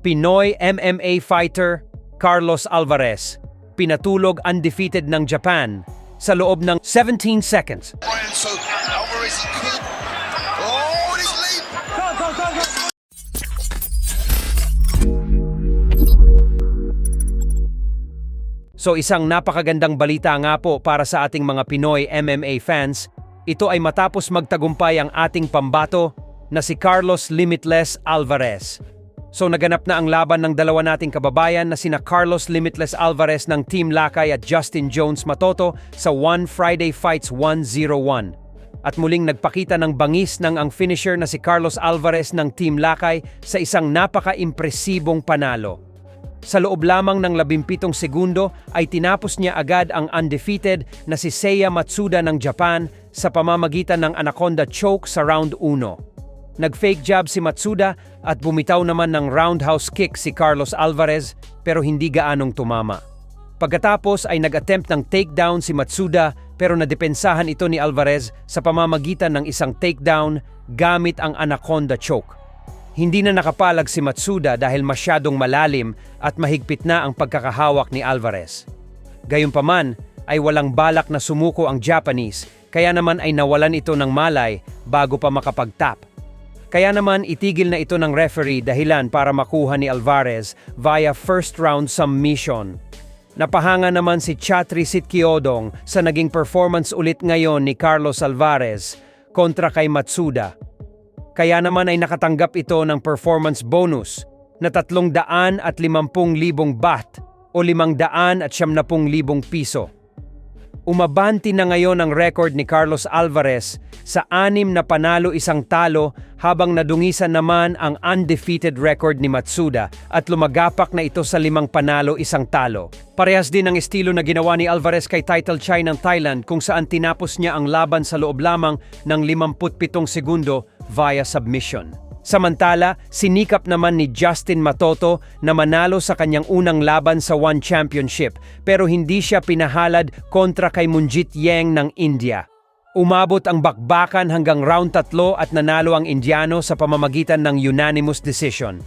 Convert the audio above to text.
Pinoy MMA fighter Carlos Alvarez, pinatulog undefeated ng Japan sa loob ng 17 seconds. Brian, so Alvarez could. Oh, he's leap. So isang napakagandang balita nga po para sa ating mga Pinoy MMA fans. Ito ay matapos magtagumpay ang ating pambato na si Carlos Limitless Alvarez. So naganap na ang laban ng dalawa nating kababayan na sina Carlos Limitless Alvarez ng Team Lakay at Justin Jones Matoto sa One Friday Fights 101. At muling nagpakita ng bangis ng ang finisher na si Carlos Alvarez ng Team Lakay sa isang napaka-impresibong panalo. Sa loob lamang ng 17 segundo ay tinapos niya agad ang undefeated na si Seiya Matsuda ng Japan sa pamamagitan ng Anaconda Choke sa round 1. Nag-fake jab si Matsuda at bumitaw naman ng roundhouse kick si Carlos Alvarez pero hindi gaanong tumama. Pagkatapos ay nag-attempt ng takedown si Matsuda pero nadepensahan ito ni Alvarez sa pamamagitan ng isang takedown gamit ang Anaconda Choke. Hindi na nakapalag si Matsuda dahil masyadong malalim at mahigpit na ang pagkakahawak ni Alvarez. Gayunpaman ay walang balak na sumuko ang Japanese kaya naman ay nawalan ito ng malay bago pa makapag-tap. Kaya naman itigil na ito ng referee dahilan para makuha ni Alvarez via first round submission. Napahanga naman si Chatri Sitkiodong sa naging performance ulit ngayon ni Carlos Alvarez kontra kay Matsuda. Kaya naman ay nakatanggap ito ng performance bonus na 350,000 baht o 570,000 piso. Umabanti na ngayon ang record ni Carlos Alvarez sa 6 na panalo isang talo habang nadungisan naman ang undefeated record ni Matsuda at lumagapak na ito sa 5 panalo isang talo. Parehas din ang estilo na ginawa ni Alvarez kay Title Chai ng Thailand kung saan tinapos niya ang laban sa loob lamang ng 57 segundo via submission. Samantala, sinikap naman ni Justin Matoto na manalo sa kanyang unang laban sa One Championship pero hindi siya pinahalad kontra kay Munjit Yang ng India. Umabot ang bakbakan hanggang round 3 at nanalo ang Indiano sa pamamagitan ng unanimous decision.